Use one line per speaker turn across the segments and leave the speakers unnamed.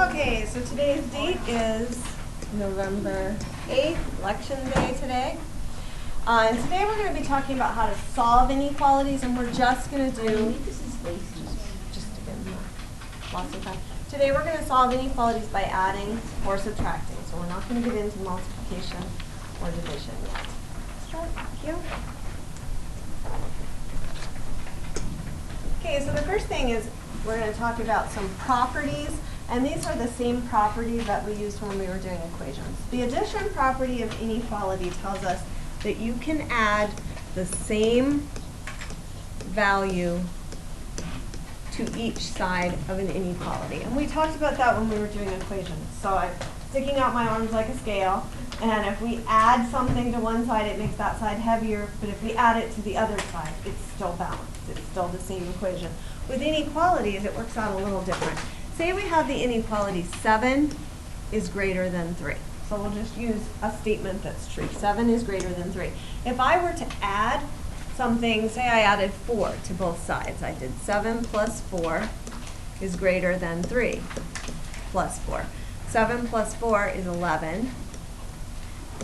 Okay, so today's date is November 8th, election day today. And today we're going to be talking about how to solve inequalities, and we're just going to do, just to give them lots of time. Today we're going to solve inequalities by adding or subtracting. So we're not going to get into multiplication or division yet. Thank you. Okay, so the first thing is we're going to talk about some properties, and these are the same properties that we used when we were doing equations. The addition property of inequality tells us that you can add the same value to each side of an inequality. And we talked about that when we were doing equations. So I'm sticking out my arms like a scale, and if we add something to one side, it makes that side heavier, but if we add it to the other side, it's still balanced. It's still the same equation. With inequalities, it works out a little different. Say we have the inequality 7 is greater than 3. So we'll just use a statement that's true. 7 is greater than 3. If I were to add something, say I added 4 to both sides. I did 7 plus 4 is greater than 3 plus 4. 7 plus 4 is 11,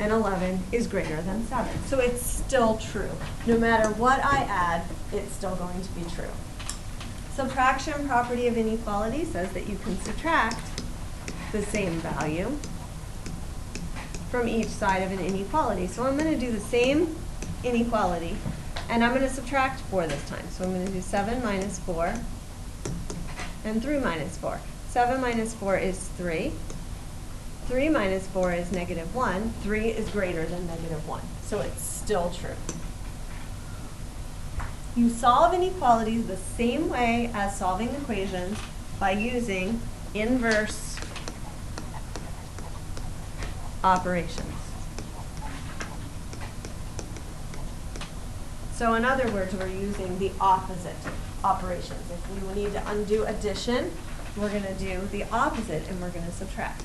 and 11 is greater than 7. So it's still true. No matter what I add, it's still going to be true. Subtraction property of inequality says that you can subtract the same value from each side of an inequality. So I'm going to do the same inequality, and I'm going to subtract 4 this time. So I'm going to do 7 minus 4 and 3 minus 4. 7 minus 4 is 3. 3 minus 4 is negative 1. 3 is greater than negative 1. So it's still true. You solve inequalities the same way as solving equations by using inverse operations. So in other words, we're using the opposite operations. If we need to undo addition, we're going to do the opposite, and we're going to subtract.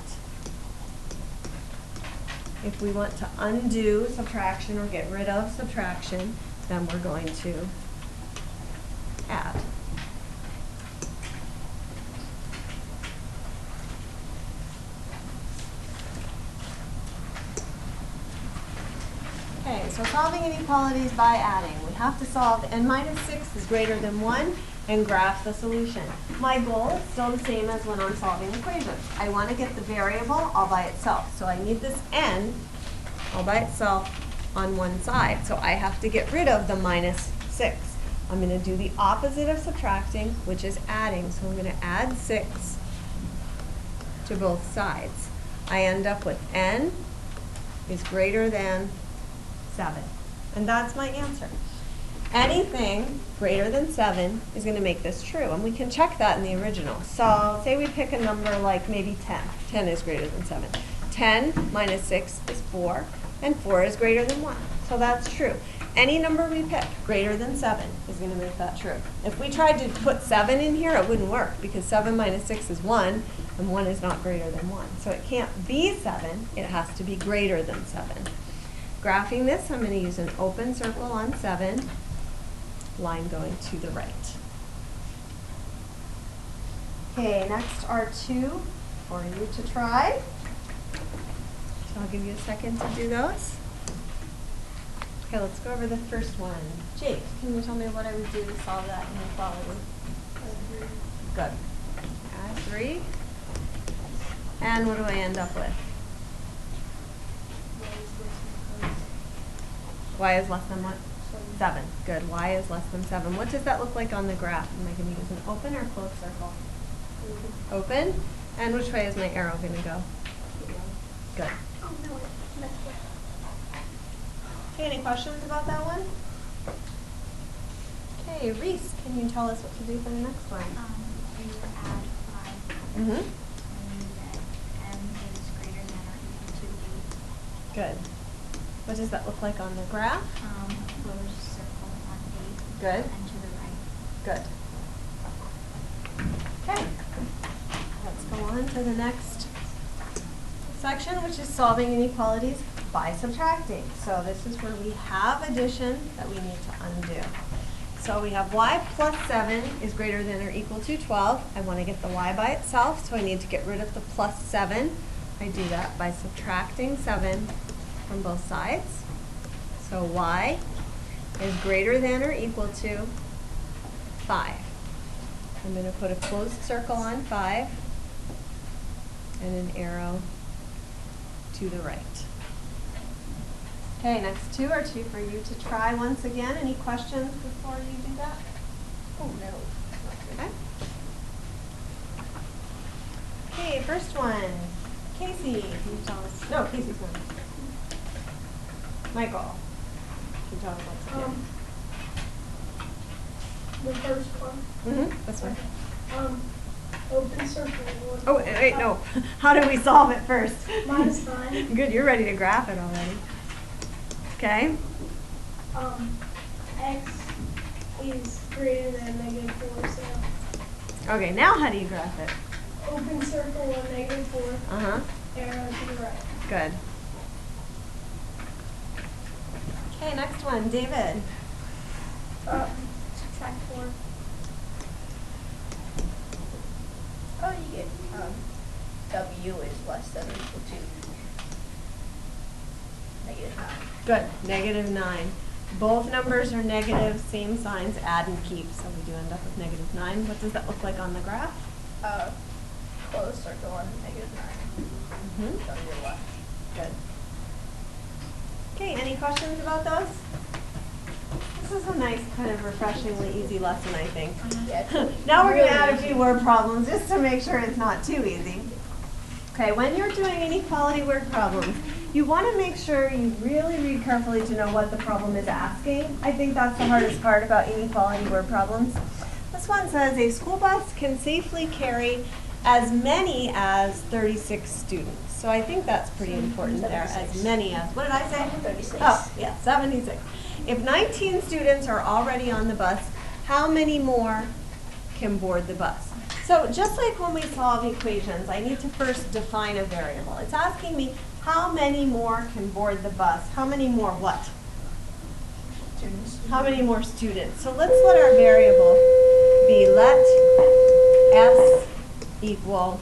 If we want to undo subtraction or get rid of subtraction, then we're going to add. Okay, so solving inequalities by adding. We have to solve n minus 6 is greater than 1 and graph the solution. My goal is still the same as when I'm solving equations. I want to get the variable all by itself. So I need this n all by itself on one side. So I have to get rid of the minus 6. I'm going to do the opposite of subtracting, which is adding. So I'm going to add 6 to both sides. I end up with n is greater than 7. And that's my answer. Anything greater than 7 is going to make this true. And we can check that in the original. So say we pick a number like maybe 10. 10 is greater than 7. 10 minus 6 is 4, and 4 is greater than 1. So that's true. Any number we pick greater than 7 is going to make that true. If we tried to put 7 in here, it wouldn't work, because 7 minus 6 is 1, and 1 is not greater than 1. So it can't be 7. It has to be greater than 7. Graphing this, I'm going to use an open circle on 7, line going to the right. Okay, next are 2 for you to try. So I'll give you a second to do those. Okay, let's go over the first one. Jake, can you tell me what I would do to solve that inequality? Good. Add 3. And what do I end up with? Y is less than what? 7. Good. Y is less than 7. What does that look like on the graph? Am I going to use an open or closed circle? Open. And which way is my arrow going to go? Good. Okay, any questions about that one? Okay, Reese, can you tell us what to do for the next one?
We would add 5.
Mm-hmm.
And that n is greater than or equal to 8.
Good. What does that look like on the graph?
Closed circle on 8.
Good.
And to the right.
Good. Okay. Let's go on to the next section, which is solving inequalities by subtracting. So this is where we have addition that we need to undo. So we have y plus 7 is greater than or equal to 12. I want to get the y by itself, so I need to get rid of the plus 7. I do that by subtracting 7 from both sides. So y is greater than or equal to 5. I'm going to put a closed circle on 5 and an arrow to the right. Okay, next two are two for you to try once again. Any questions before you do that?
Oh, no.
Okay. Okay, first one. Casey, can you tell us? No, Casey's one. Michael, can you tell us what's again?
The first one.
This one.
Open circle.
Oh, wait, no. How do we solve it first?
-9.
Good, you're ready to graph it already. Okay.
X is greater than -4, so
Okay, now how do you graph it?
open circle on -4,
Uh-huh.
arrow to the right.
Good. Okay, next one. David.
Subtract 4.
Oh, you get W is less than or equal to -9.
Good. -9. Both numbers are negative, same signs, add and keep, so we do end up with -9. What does that look like on the graph?
Closed circle on -9.
Mm-hmm.
On your left.
Good. Okay, any questions about those? This is a nice, kind of refreshingly easy lesson, I think.
Yeah, it's really-
Now we're going to
really
add a
easy.
few word problems just to make sure it's not too easy. Okay, when you're doing inequality word problems, you want to make sure you really read carefully to know what the problem is asking. I think that's the hardest part about inequality word problems. This one says a school bus can safely carry as many as 36 students. So I think that's pretty important there, as
76.
many as, what did I say?
36.
Oh, yeah, 76. If 19 students are already on the bus, how many more can board the bus? So just like when we solve equations, I need to first define a variable. It's asking me how many more can board the bus. How many more what?
Students.
How many more students? So let's let our variable be let s equal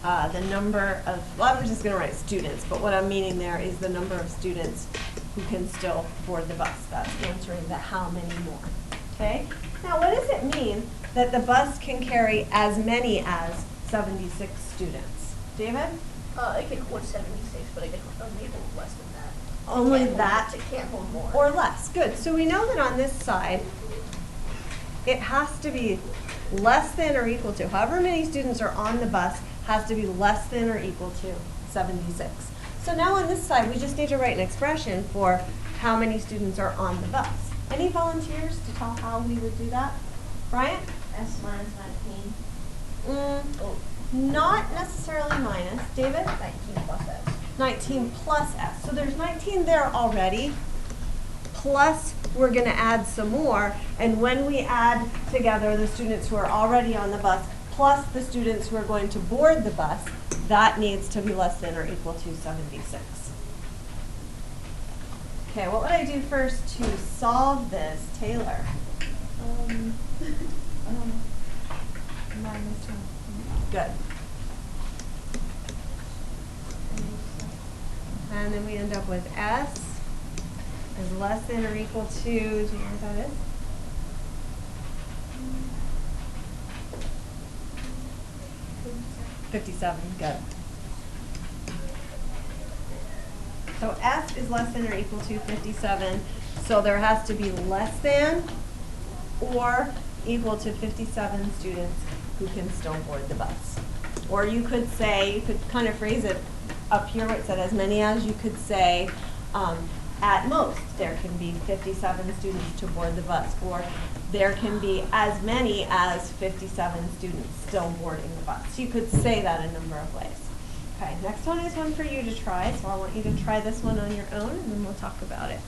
the number of, well, I'm just going to write students, but what I'm meaning there is the number of students who can still board the bus. That's answering the how many more. Okay? Now, what does it mean that the bus can carry as many as 76 students? David?
It can hold 76, but it can only hold less than that.
Only
Can't hold-
that
It can't hold more.
or less. Good. So we know that on this side, it has to be less than or equal to, however many students are on the bus, has to be less than or equal to 76. So now on this side, we just need to write an expression for how many students are on the bus. Any volunteers to tell how we would do that? Brian?
S minus 19. Oh,
Not necessarily minus. David?
19 plus S.
19 plus s. So there's 19 there already, plus we're going to add some more, and when we add together the students who are already on the bus plus the students who are going to board the bus, that needs to be less than or equal to 76. Okay, what would I do first to solve this, Taylor? Good. And then we end up with s is less than or equal to, do you know what that is? $57, good. So s is less than or equal to 57, so there has to be less than or equal to 57 students who can still board the bus. Or you could say, you could kind of phrase it up here where it said as many as, you could say at most there can be 57 students to board the bus, or there can be as many as 57 students still boarding the bus. You could say that a number of ways. Okay, next one is one for you to try, so I want you to try this one on your own and then we'll talk about it.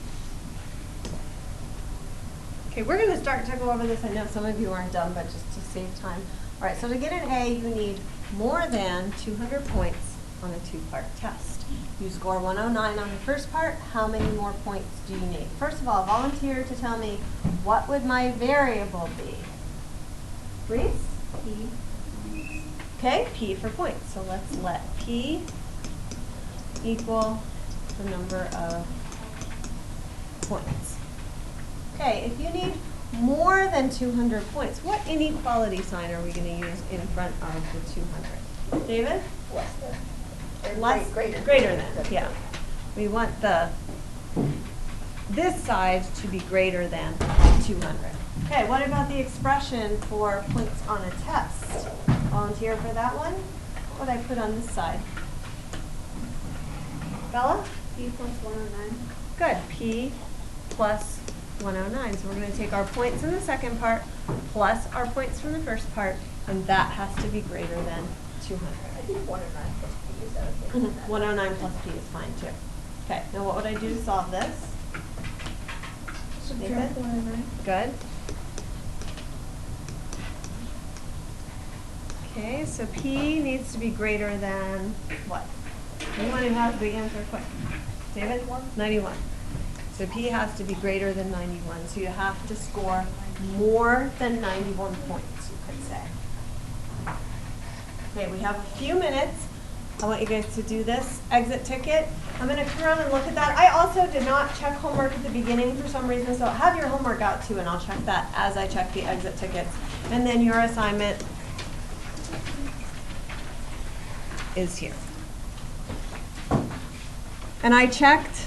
Okay, we're going to start to go over this. I know some of you aren't done, but just to save time. All right, so to get an A, you need more than 200 points on a two-part test. You score 109 on the first part, how many more points do you need? First of all, volunteer to tell me, what would my variable be? Reese?
P.
Okay, P for points. So let's let P equal the number of points. Okay, if you need more than 200 points, what inequality sign are we going to use in front of the 200? David?
Less than. Or
Less, greater than, yeah. We want this side to be greater than 200. Okay, what about the expression for points on a test? Volunteer for that one? What would I put on this side? Bella?
P plus 109.
Good, P plus 109. So we're going to take our points in the second part plus our points from the first part, and that has to be greater than 200.
I think 109 plus P, is that okay?
109 plus P is fine too. Okay, now what would I do to solve this?
Subtract
Nathan?
109.
Good. Okay, so P needs to be greater than what? Anyone who has the answer quick. David? 91. So P has to be greater than 91. So you have to score more than 91 points, you could say. Okay, we have a few minutes. I want you guys to do this exit ticket. I'm going to come around and look at that. I also did not check homework at the beginning for some reason, so have your homework out too, and I'll check that as I check the exit tickets. And then your assignment is here. And I checked